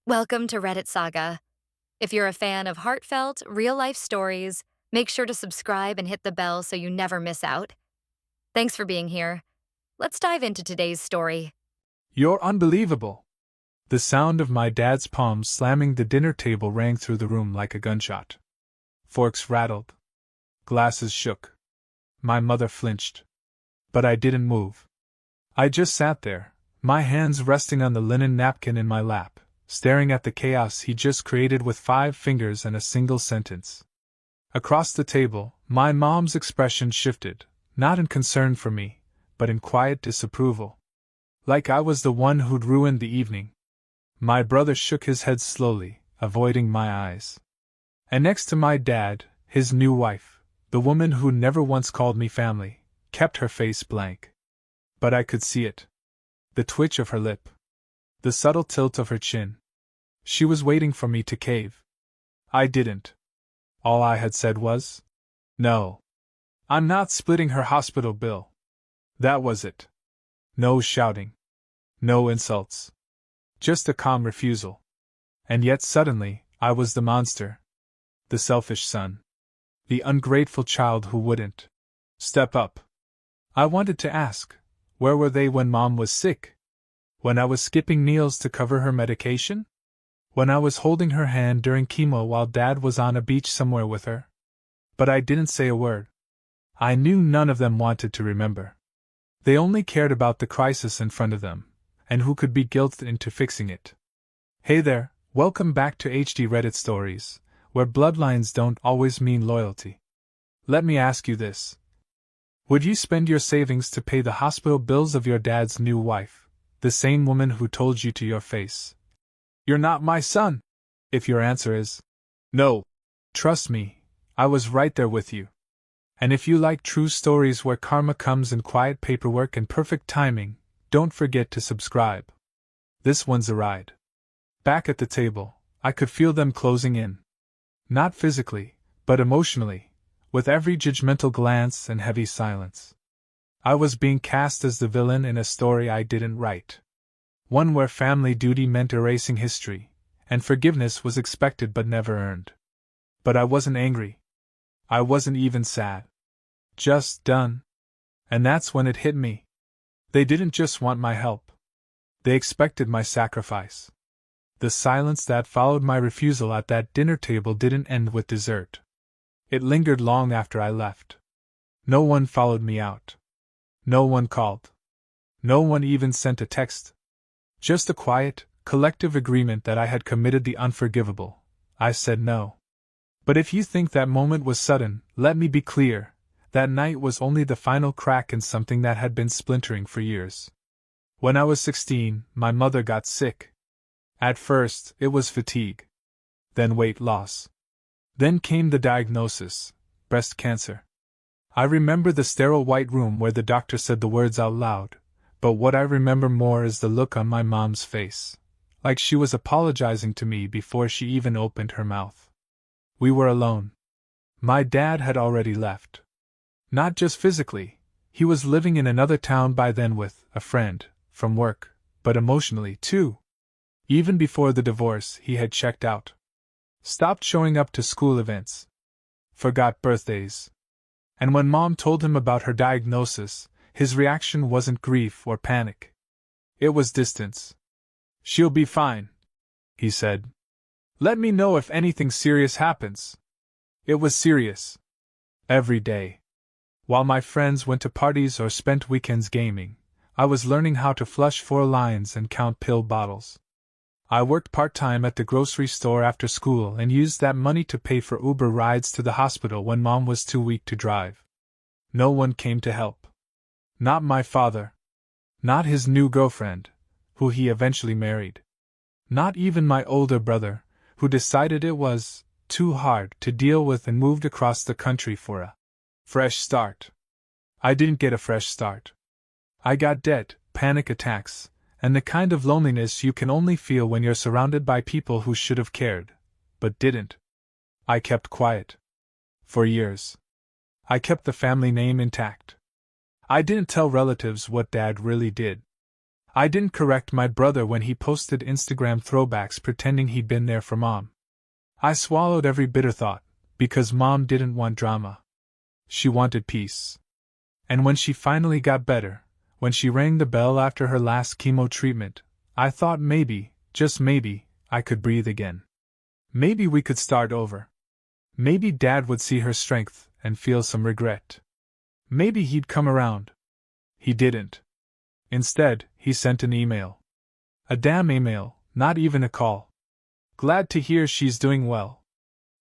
Welcome to Reddit Saga. If you're a fan of heartfelt, real-life stories, make sure to subscribe and hit the bell so you never miss out. Thanks for being here. Let's dive into today's story. You're unbelievable. The sound of my dad's palms slamming the dinner table rang through the room like a gunshot. Forks rattled. Glasses shook. My mother flinched. But I didn't move. I just sat there, my hands resting on the linen napkin in my lap, staring at the chaos he just created with 5 fingers and a single sentence. Across the table, my mom's expression shifted, not in concern for me, but in quiet disapproval. Like I was the one who'd ruined the evening. My brother shook his head slowly, avoiding my eyes. And next to my dad, his new wife, the woman who never once called me family, kept her face blank. But I could see it. The twitch of her lip. The subtle tilt of her chin. She was waiting for me to cave. I didn't. All I had said was, "No. I'm not splitting her hospital bill." That was it. No shouting. No insults. Just a calm refusal. And yet suddenly, I was the monster. The selfish son. The ungrateful child who wouldn't step up. I wanted to ask, where were they when Mom was sick? When I was skipping meals to cover her medication? When I was holding her hand during chemo while Dad was on a beach somewhere with her? But I didn't say a word. I knew none of them wanted to remember. They only cared about the crisis in front of them, and who could be guilted into fixing it. Hey there, welcome back to HD Reddit Stories, where bloodlines don't always mean loyalty. Let me ask you this. Would you spend your savings to pay the hospital bills of your dad's new wife, the same woman who told you to your face, "You're not my son"? If your answer is no, trust me, I was right there with you. And if you like true stories where karma comes in quiet paperwork and perfect timing, don't forget to subscribe. This one's a ride. Back at the table, I could feel them closing in. Not physically, but emotionally, with every judgmental glance and heavy silence. I was being cast as the villain in a story I didn't write. One where family duty meant erasing history, and forgiveness was expected but never earned. But I wasn't angry. I wasn't even sad. Just done. And that's when it hit me. They didn't just want my help. They expected my sacrifice. The silence that followed my refusal at that dinner table didn't end with dessert. It lingered long after I left. No one followed me out. No one called. No one even sent a text. Just a quiet, collective agreement that I had committed the unforgivable. I said no. But if you think that moment was sudden, let me be clear. That night was only the final crack in something that had been splintering for years. When I was 16, my mother got sick. At first, it was fatigue. Then weight loss. Then came the diagnosis: breast cancer. I remember the sterile white room where the doctor said the words out loud, but what I remember more is the look on my mom's face, like she was apologizing to me before she even opened her mouth. We were alone. My dad had already left. Not just physically, he was living in another town by then with a friend, from work, but emotionally too. Even before the divorce, he had checked out. Stopped showing up to school events. Forgot birthdays. And when Mom told him about her diagnosis, his reaction wasn't grief or panic. It was distance. "She'll be fine," he said. "Let me know if anything serious happens." It was serious. Every day. While my friends went to parties or spent weekends gaming, I was learning how to flush 4 lines and count pill bottles. I worked part-time at the grocery store after school and used that money to pay for Uber rides to the hospital when Mom was too weak to drive. No one came to help. Not my father. Not his new girlfriend, who he eventually married. Not even my older brother, who decided it was too hard to deal with and moved across the country for a fresh start. I didn't get a fresh start. I got debt, panic attacks, and the kind of loneliness you can only feel when you're surrounded by people who should have cared, but didn't. I kept quiet. For years. I kept the family name intact. I didn't tell relatives what Dad really did. I didn't correct my brother when he posted Instagram throwbacks pretending he'd been there for Mom. I swallowed every bitter thought, because Mom didn't want drama. She wanted peace. And when she finally got better, when she rang the bell after her last chemo treatment, I thought maybe, just maybe, I could breathe again. Maybe we could start over. Maybe Dad would see her strength and feel some regret. Maybe he'd come around. He didn't. Instead, he sent an email. A damn email, not even a call. Glad to hear she's doing well.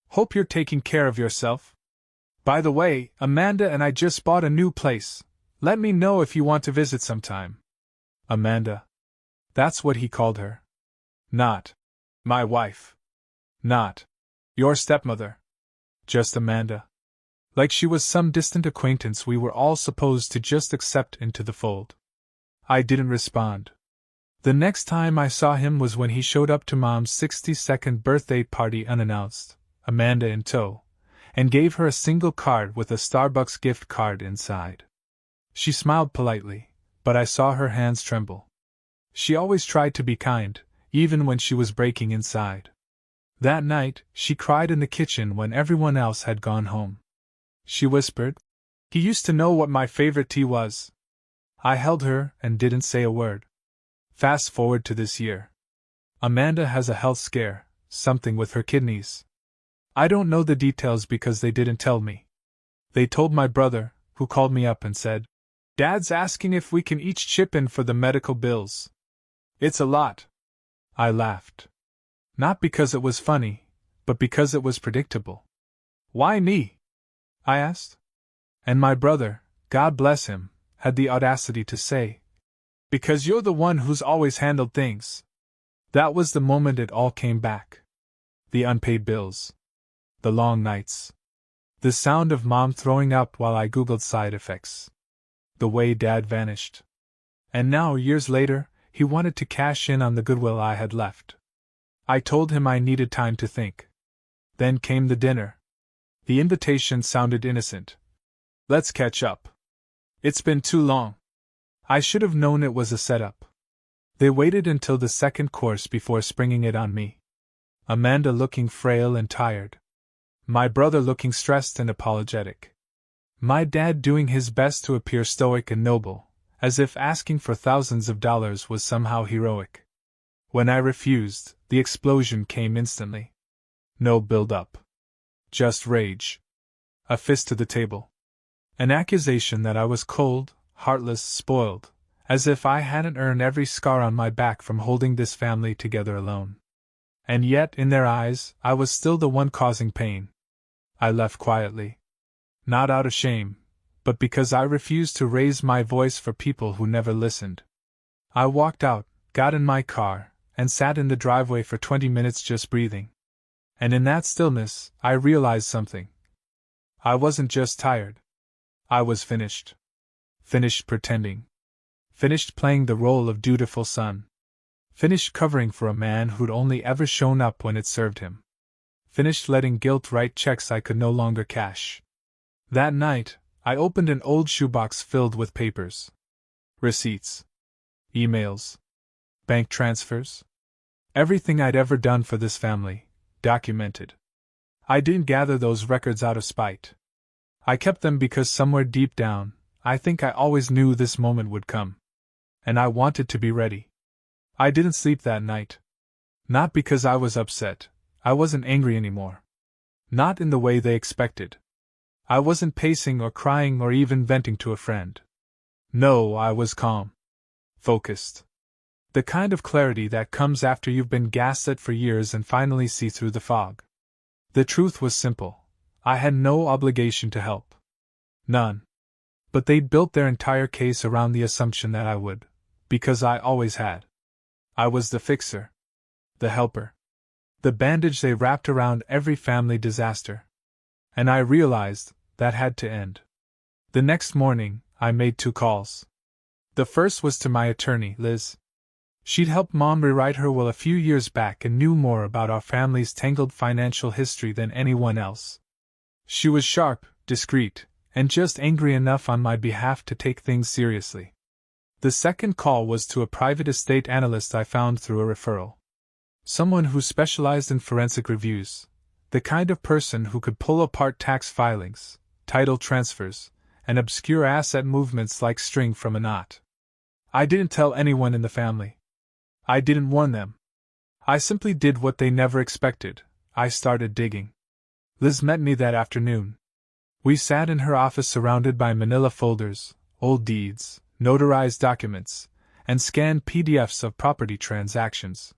Hope you're taking care of yourself. By the way, Amanda and I just bought a new place. Let me know if you want to visit sometime. Amanda. That's what he called her. Not my wife. Not your stepmother. Just Amanda. Like she was some distant acquaintance we were all supposed to just accept into the fold. I didn't respond. The next time I saw him was when he showed up to Mom's 62nd birthday party unannounced, Amanda in tow, and gave her a single card with a Starbucks gift card inside. She smiled politely, but I saw her hands tremble. She always tried to be kind, even when she was breaking inside. That night, she cried in the kitchen when everyone else had gone home. She whispered, "He used to know what my favorite tea was." I held her and didn't say a word. Fast forward to this year. Amanda has a health scare, something with her kidneys. I don't know the details because they didn't tell me. They told my brother, who called me up and said, "Dad's asking if we can each chip in for the medical bills. It's a lot." I laughed. Not because it was funny, but because it was predictable. "Why me?" I asked. And my brother, God bless him, had the audacity to say, "Because you're the one who's always handled things." That was the moment it all came back. The unpaid bills. The long nights. The sound of Mom throwing up while I googled side effects. The way Dad vanished. And now, years later, he wanted to cash in on the goodwill I had left. I told him I needed time to think. Then came the dinner. The invitation sounded innocent. "Let's catch up. It's been too long." I should have known it was a setup. They waited until the second course before springing it on me. Amanda looking frail and tired. My brother looking stressed and apologetic. My dad doing his best to appear stoic and noble, as if asking for thousands of dollars was somehow heroic. When I refused, the explosion came instantly. No build-up. Just rage. A fist to the table. An accusation that I was cold, heartless, spoiled, as if I hadn't earned every scar on my back from holding this family together alone. And yet, in their eyes, I was still the one causing pain. I left quietly. Not out of shame, but because I refused to raise my voice for people who never listened. I walked out, got in my car, and sat in the driveway for 20 minutes just breathing. And in that stillness, I realized something. I wasn't just tired. I was finished. Finished pretending. Finished playing the role of dutiful son. Finished covering for a man who'd only ever shown up when it served him. Finished letting guilt write checks I could no longer cash. That night, I opened an old shoebox filled with papers. Receipts. Emails. Bank transfers. Everything I'd ever done for this family, documented. I didn't gather those records out of spite. I kept them because somewhere deep down, I think I always knew this moment would come. And I wanted to be ready. I didn't sleep that night. Not because I was upset. I wasn't angry anymore. Not in the way they expected. I wasn't pacing or crying or even venting to a friend. No, I was calm. Focused. The kind of clarity that comes after you've been gaslit for years and finally see through the fog. The truth was simple. I had no obligation to help. None. But they'd built their entire case around the assumption that I would, because I always had. I was the fixer. The helper. The bandage they wrapped around every family disaster. And I realized that had to end. The next morning, I made 2 calls. The first was to my attorney, Liz. She'd helped Mom rewrite her will a few years back and knew more about our family's tangled financial history than anyone else. She was sharp, discreet, and just angry enough on my behalf to take things seriously. The second call was to a private estate analyst I found through a referral. Someone who specialized in forensic reviews, the kind of person who could pull apart tax filings, title transfers, and obscure asset movements like string from a knot. I didn't tell anyone in the family. I didn't warn them. I simply did what they never expected. I started digging. Liz met me that afternoon. We sat in her office surrounded by manila folders, old deeds, notarized documents, and scanned PDFs of property transactions.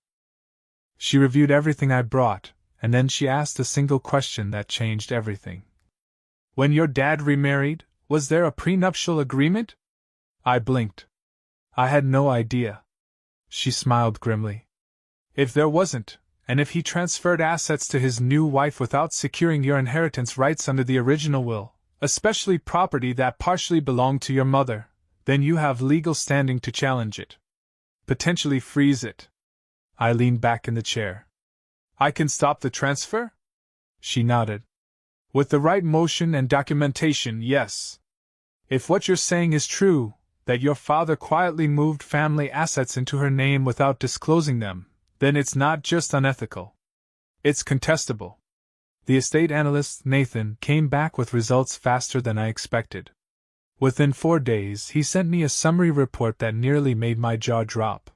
She reviewed everything I brought, and then she asked a single question that changed everything. When your dad remarried, was there a prenuptial agreement? I blinked. I had no idea. She smiled grimly. If there wasn't, and if he transferred assets to his new wife without securing your inheritance rights under the original will, especially property that partially belonged to your mother, then you have legal standing to challenge it. Potentially freeze it. I leaned back in the chair. I can stop the transfer? She nodded. With the right motion and documentation, yes. If what you're saying is true, that your father quietly moved family assets into her name without disclosing them, then it's not just unethical. It's contestable. The estate analyst, Nathan, came back with results faster than I expected. Within 4 days, he sent me a summary report that nearly made my jaw drop.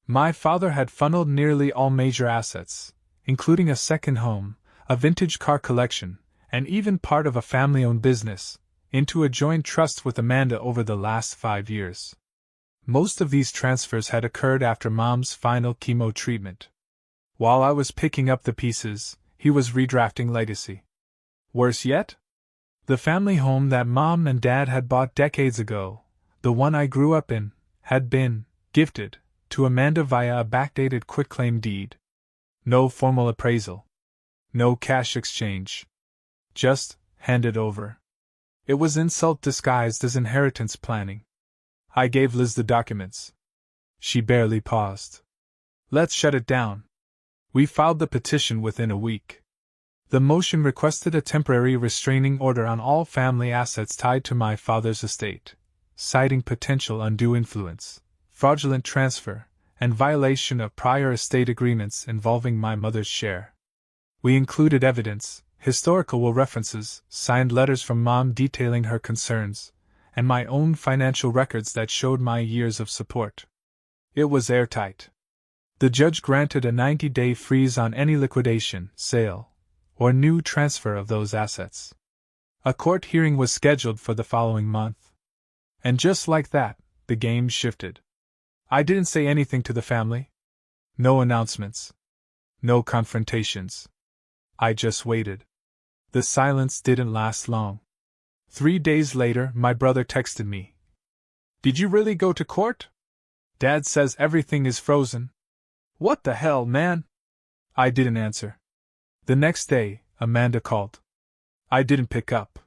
My father had funneled nearly all major assets, including a second home, a vintage car collection, and even part of a family-owned business, into a joint trust with Amanda over the last 5 years. Most of these transfers had occurred after Mom's final chemo treatment. While I was picking up the pieces, he was redrafting legacy. Worse yet? The family home that Mom and Dad had bought decades ago, the one I grew up in, had been gifted to Amanda via a backdated quitclaim deed. No formal appraisal. No cash exchange. Just handed over. It was insult disguised as inheritance planning. I gave Liz the documents. She barely paused. Let's shut it down. We filed the petition within a week. The motion requested a temporary restraining order on all family assets tied to my father's estate, citing potential undue influence, fraudulent transfer, and violation of prior estate agreements involving my mother's share. We included evidence, historical references, signed letters from Mom detailing her concerns, and my own financial records that showed my years of support. It was airtight. The judge granted a 90-day freeze on any liquidation, sale, or new transfer of those assets. A court hearing was scheduled for the following month. And just like that, the game shifted. I didn't say anything to the family. No announcements. No confrontations. I just waited. The silence didn't last long. 3 days later, my brother texted me. Did you really go to court? Dad says everything is frozen. What the hell, man? I didn't answer. The next day, Amanda called. I didn't pick up.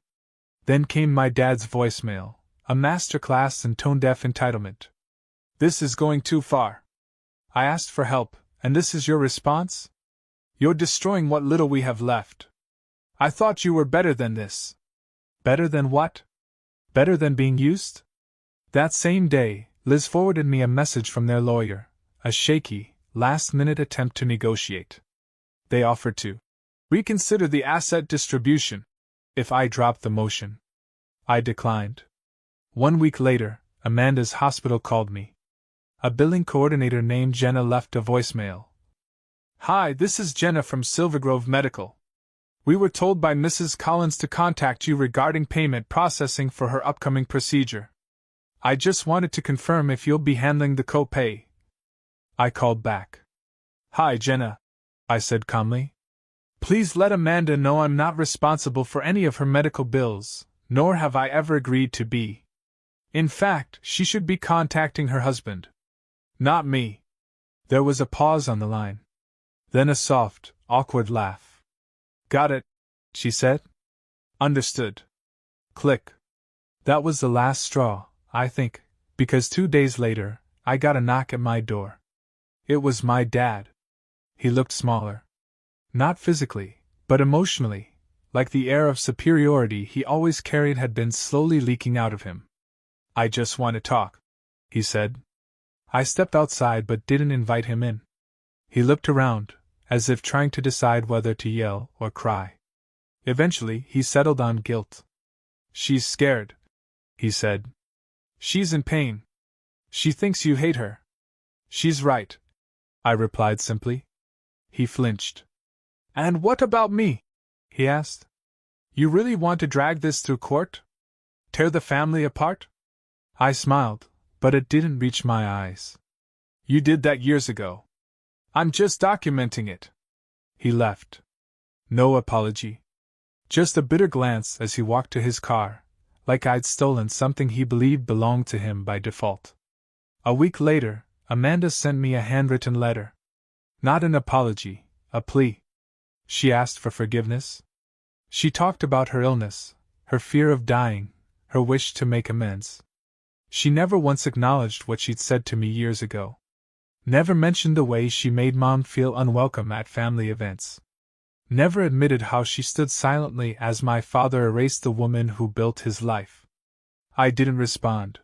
Then came my dad's voicemail, a masterclass in tone-deaf entitlement. This is going too far. I asked for help, and this is your response? You're destroying what little we have left. I thought you were better than this. Better than what? Better than being used? That same day, Liz forwarded me a message from their lawyer, a shaky, last-minute attempt to negotiate. They offered to reconsider the asset distribution if I dropped the motion. I declined. 1 week later, Amanda's hospital called me. A billing coordinator named Jenna left a voicemail. Hi, this is Jenna from Silvergrove Medical. We were told by Mrs. Collins to contact you regarding payment processing for her upcoming procedure. I just wanted to confirm if you'll be handling the copay. I called back. Hi, Jenna, I said calmly. Please let Amanda know I'm not responsible for any of her medical bills, nor have I ever agreed to be. In fact, she should be contacting her husband. Not me. There was a pause on the line. Then a soft, awkward laugh. Got it, she said. Understood. Click. That was the last straw, I think, because 2 days later, I got a knock at my door. It was my dad. He looked smaller. Not physically, but emotionally, like the air of superiority he always carried had been slowly leaking out of him. I just want to talk. he said. I stepped outside but didn't invite him in. He looked around, as if trying to decide whether to yell or cry. Eventually, he settled on guilt. She's scared, he said. She's in pain. She thinks you hate her. She's right, I replied simply. He flinched. And what about me? He asked. You really want to drag this through court? Tear the family apart? I smiled, but it didn't reach my eyes. You did that years ago. I'm just documenting it. He left. No apology. Just a bitter glance as he walked to his car, like I'd stolen something he believed belonged to him by default. A week later, Amanda sent me a handwritten letter. Not an apology, a plea. She asked for forgiveness. She talked about her illness, her fear of dying, her wish to make amends. She never once acknowledged what she'd said to me years ago. Never mentioned the way she made Mom feel unwelcome at family events. Never admitted how she stood silently as my father erased the woman who built his life. I didn't respond.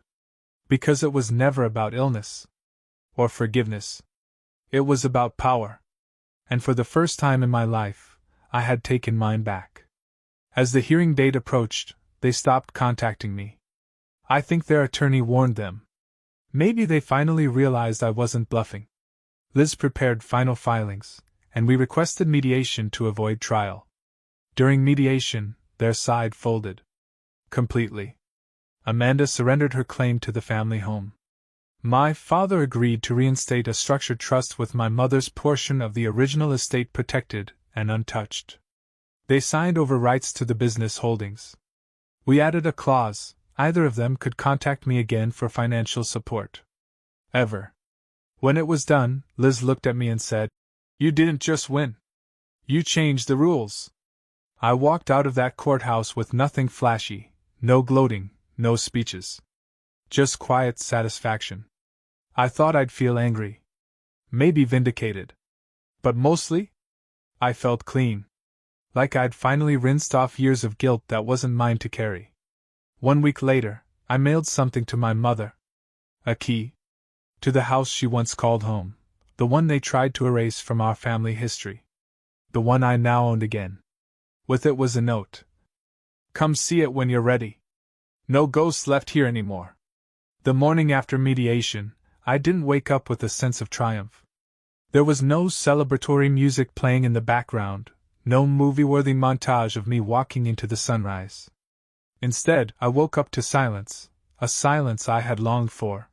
Because it was never about illness. Or forgiveness. It was about power. And for the first time in my life, I had taken mine back. As the hearing date approached, they stopped contacting me. I think their attorney warned them. Maybe they finally realized I wasn't bluffing. Liz prepared final filings, and we requested mediation to avoid trial. During mediation, their side folded. Completely. Amanda surrendered her claim to the family home. My father agreed to reinstate a structured trust with my mother's portion of the original estate protected and untouched. They signed over rights to the business holdings. We added a clause: either of them could contact me again for financial support. Ever. When it was done, Liz looked at me and said, "You didn't just win. You changed the rules." I walked out of that courthouse with nothing flashy, no gloating, no speeches. Just quiet satisfaction. I thought I'd feel angry. Maybe vindicated. But mostly, I felt clean. Like I'd finally rinsed off years of guilt that wasn't mine to carry. 1 week later, I mailed something to my mother. A key. To the house she once called home. The one they tried to erase from our family history. The one I now owned again. With it was a note. Come see it when you're ready. No ghosts left here anymore. The morning after mediation, I didn't wake up with a sense of triumph. There was no celebratory music playing in the background, no movie-worthy montage of me walking into the sunrise. Instead, I woke up to silence, a silence I had longed for.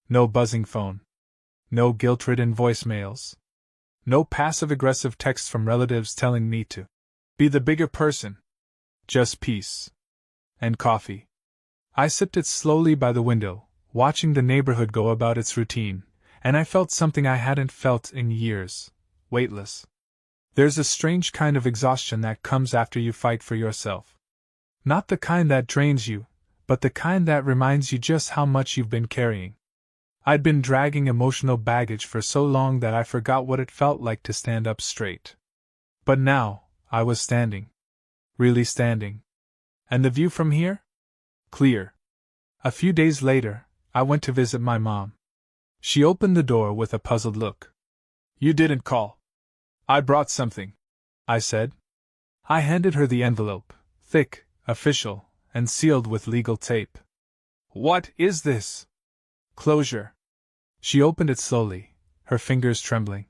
No buzzing phone. No guilt-ridden voicemails. No passive-aggressive texts from relatives telling me to be the bigger person. Just peace. And coffee. I sipped it slowly by the window, watching the neighborhood go about its routine, and I felt something I hadn't felt in years: weightless. There's a strange kind of exhaustion that comes after you fight for yourself. Not the kind that drains you, but the kind that reminds you just how much you've been carrying. I'd been dragging emotional baggage for so long that I forgot what it felt like to stand up straight. But now, I was standing. Really standing. And the view from here? Clear. A few days later, I went to visit my mom. She opened the door with a puzzled look. You didn't call. I brought something, I said. I handed her the envelope, thick, official, and sealed with legal tape. What is this? Closure. She opened it slowly, her fingers trembling.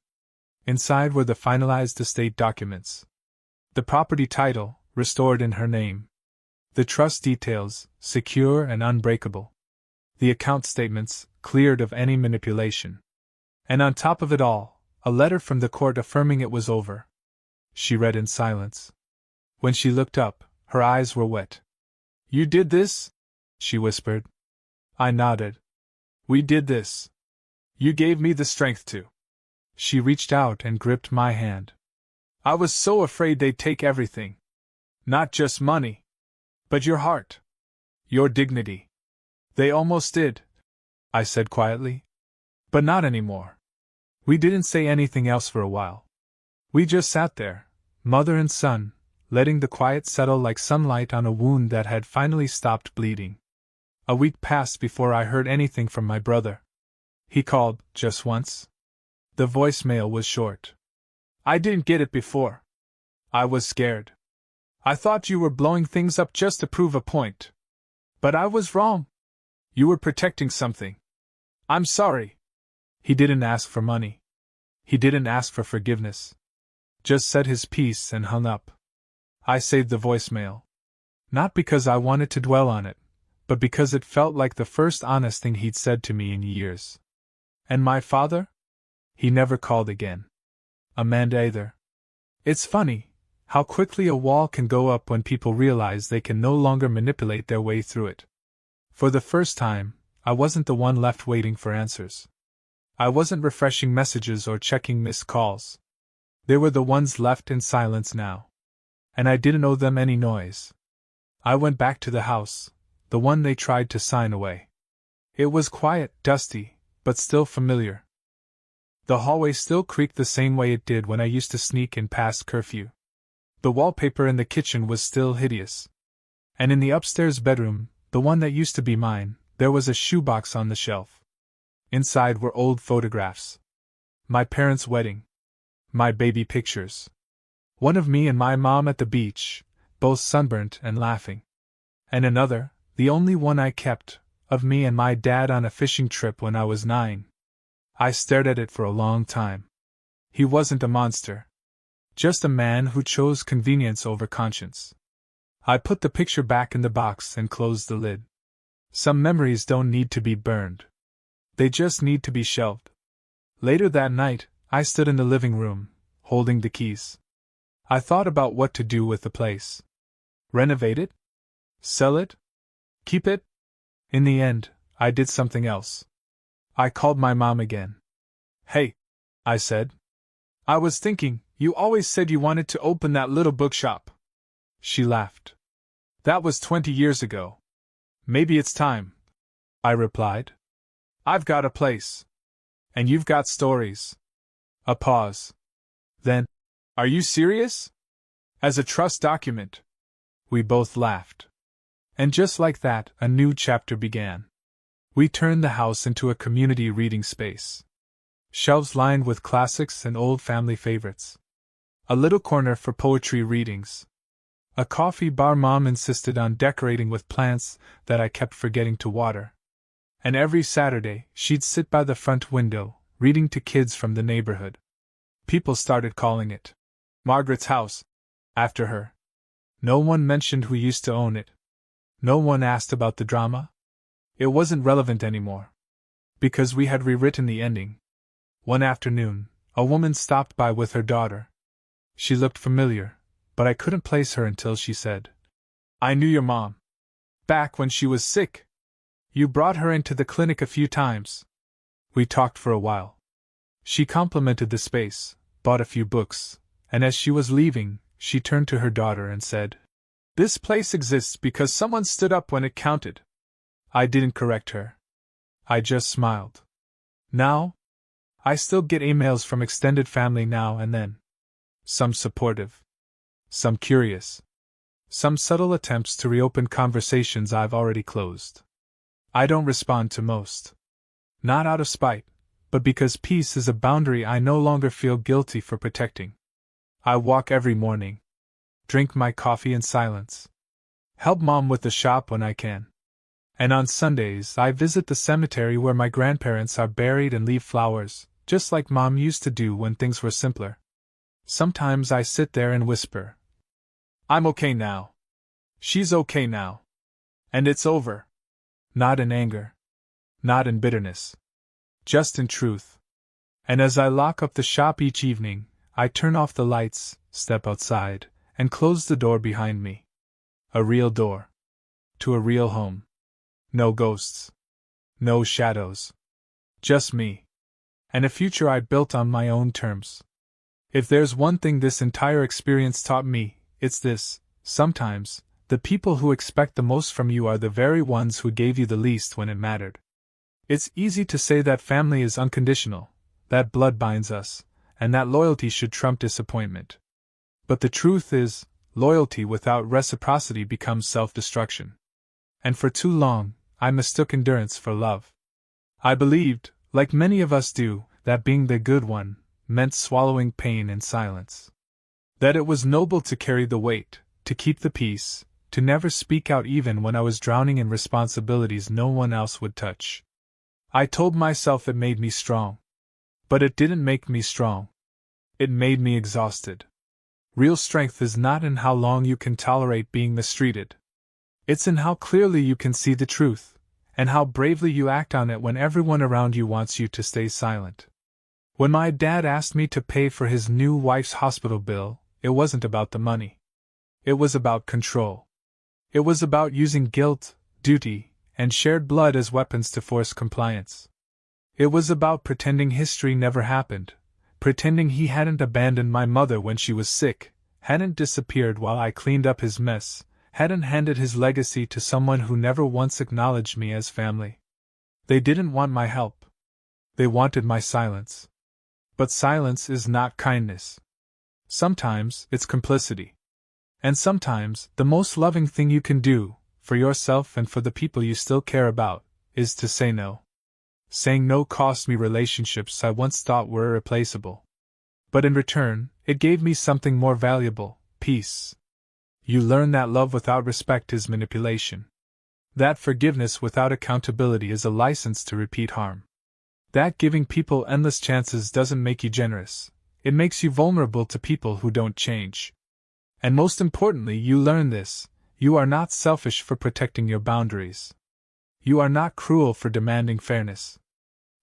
Inside were the finalized estate documents. The property title, restored in her name. The trust details, secure and unbreakable. The account statements, cleared of any manipulation. And on top of it all, a letter from the court affirming it was over. She read in silence. When she looked up, her eyes were wet. You did this? She whispered. I nodded. We did this. You gave me the strength to. She reached out and gripped my hand. I was so afraid they'd take everything. Not just money. But your heart. Your dignity. They almost did, I said quietly. But not anymore. We didn't say anything else for a while. We just sat there, mother and son, letting the quiet settle like sunlight on a wound that had finally stopped bleeding. A week passed before I heard anything from my brother. He called, just once. The voicemail was short. I didn't get it before. I was scared. I thought you were blowing things up just to prove a point. But I was wrong. You were protecting something. I'm sorry. He didn't ask for money. He didn't ask for forgiveness. Just said his piece and hung up. I saved the voicemail. Not because I wanted to dwell on it, but because it felt like the first honest thing he'd said to me in years. And my father? He never called again. Amanda either. It's funny how quickly a wall can go up when people realize they can no longer manipulate their way through it. For the first time, I wasn't the one left waiting for answers. I wasn't refreshing messages or checking missed calls. They were the ones left in silence now. And I didn't owe them any noise. I went back to the house, the one they tried to sign away. It was quiet, dusty, but still familiar. The hallway still creaked the same way it did when I used to sneak in past curfew. The wallpaper in the kitchen was still hideous. And in the upstairs bedroom, the one that used to be mine, there was a shoebox on the shelf. Inside were old photographs. My parents' wedding. My baby pictures. One of me and my mom at the beach, both sunburnt and laughing. And another, the only one I kept, of me and my dad on a fishing trip when I was 9. I stared at it for a long time. He wasn't a monster. Just a man who chose convenience over conscience. I put the picture back in the box and closed the lid. Some memories don't need to be burned. They just need to be shelved. Later that night, I stood in the living room, holding the keys. I thought about what to do with the place. Renovate it? Sell it? Keep it? In the end, I did something else. I called my mom again. Hey, I said. I was thinking, you always said you wanted to open that little bookshop. She laughed. That was 20 years ago. Maybe it's time, I replied. I've got a place. And you've got stories. A pause. Then, are you serious? As a trust document. We both laughed. And just like that, a new chapter began. We turned the house into a community reading space. Shelves lined with classics and old family favorites. A little corner for poetry readings. A coffee bar Mom insisted on decorating with plants that I kept forgetting to water. And every Saturday, she'd sit by the front window, reading to kids from the neighborhood. People started calling it Margaret's house, after her. No one mentioned who used to own it. No one asked about the drama. It wasn't relevant anymore. Because we had rewritten the ending. One afternoon, a woman stopped by with her daughter. She looked familiar, but I couldn't place her until she said, I knew your mom. Back when she was sick. You brought her into the clinic a few times. We talked for a while. She complimented the space, bought a few books, and as she was leaving, she turned to her daughter and said, This place exists because someone stood up when it counted. I didn't correct her. I just smiled. Now, I still get emails from extended family now and then. Some supportive. Some curious. Some subtle attempts to reopen conversations I've already closed. I don't respond to most. Not out of spite, but because peace is a boundary I no longer feel guilty for protecting. I walk every morning. Drink my coffee in silence. Help Mom with the shop when I can. And on Sundays I visit the cemetery where my grandparents are buried and leave flowers, just like Mom used to do when things were simpler. Sometimes I sit there and whisper, I'm okay now. She's okay now. And it's over. Not in anger. Not in bitterness. Just in truth. And as I lock up the shop each evening, I turn off the lights, step outside, and close the door behind me. A real door. To a real home. No ghosts. No shadows. Just me. And a future I built on my own terms. If there's one thing this entire experience taught me, it's this: sometimes, the people who expect the most from you are the very ones who gave you the least when it mattered. It's easy to say that family is unconditional, that blood binds us, and that loyalty should trump disappointment. But the truth is, loyalty without reciprocity becomes self-destruction. And for too long, I mistook endurance for love. I believed, like many of us do, that being the good one meant swallowing pain in silence. That it was noble to carry the weight, to keep the peace, to never speak out even when I was drowning in responsibilities no one else would touch. I told myself it made me strong. But it didn't make me strong. It made me exhausted. Real strength is not in how long you can tolerate being mistreated. It's in how clearly you can see the truth, and how bravely you act on it when everyone around you wants you to stay silent. When my dad asked me to pay for his new wife's hospital bill, it wasn't about the money. It was about control. It was about using guilt, duty, and shared blood as weapons to force compliance. It was about pretending history never happened, pretending he hadn't abandoned my mother when she was sick, hadn't disappeared while I cleaned up his mess, hadn't handed his legacy to someone who never once acknowledged me as family. They didn't want my help. They wanted my silence. But silence is not kindness. Sometimes it's complicity. And sometimes the most loving thing you can do, for yourself and for the people you still care about, is to say no. Saying no cost me relationships I once thought were irreplaceable. But in return, it gave me something more valuable: peace. You learn that love without respect is manipulation. That forgiveness without accountability is a license to repeat harm. That giving people endless chances doesn't make you generous, it makes you vulnerable to people who don't change. And most importantly, you learn this: you are not selfish for protecting your boundaries. You are not cruel for demanding fairness.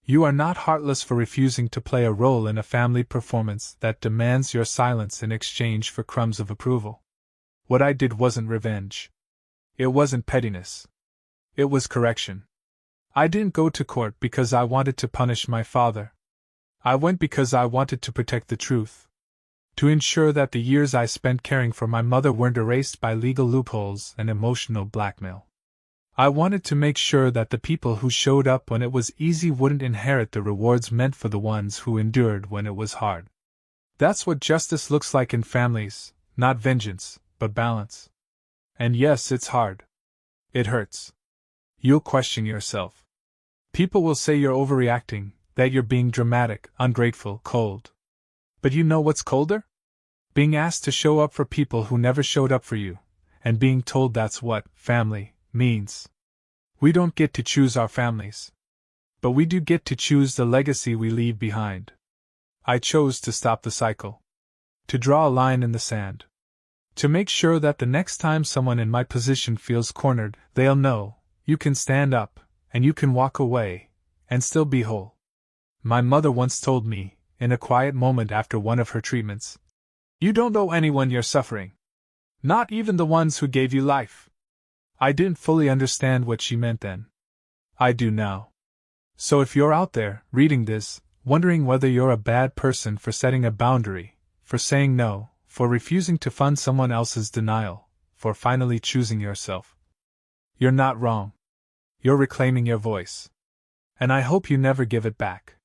You are not heartless for refusing to play a role in a family performance that demands your silence in exchange for crumbs of approval. What I did wasn't revenge. It wasn't pettiness. It was correction. I didn't go to court because I wanted to punish my father. I went because I wanted to protect the truth. To ensure that the years I spent caring for my mother weren't erased by legal loopholes and emotional blackmail. I wanted to make sure that the people who showed up when it was easy wouldn't inherit the rewards meant for the ones who endured when it was hard. That's what justice looks like in families, not vengeance, but balance. And yes, it's hard. It hurts. You'll question yourself. People will say you're overreacting, that you're being dramatic, ungrateful, cold. But you know what's colder? Being asked to show up for people who never showed up for you, and being told that's what family means. We don't get to choose our families. But we do get to choose the legacy we leave behind. I chose to stop the cycle. To draw a line in the sand. To make sure that the next time someone in my position feels cornered, they'll know, you can stand up, and you can walk away, and still be whole. My mother once told me, in a quiet moment after one of her treatments, "You don't owe anyone your suffering. Not even the ones who gave you life." I didn't fully understand what she meant then. I do now. So if you're out there, reading this, wondering whether you're a bad person for setting a boundary, for saying no, for refusing to fund someone else's denial, for finally choosing yourself, you're not wrong. You're reclaiming your voice. And I hope you never give it back.